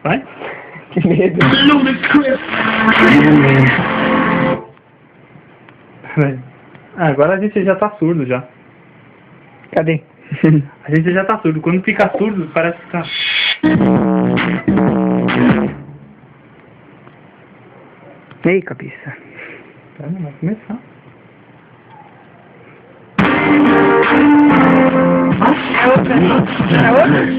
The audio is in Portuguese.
Vai? Que medo. Ah, agora a gente já tá surdo já. Cadê? A gente já tá surdo. Quando fica surdo, parece que tá... Ei, cabeça. Tá, vai começar. É outra. É outra?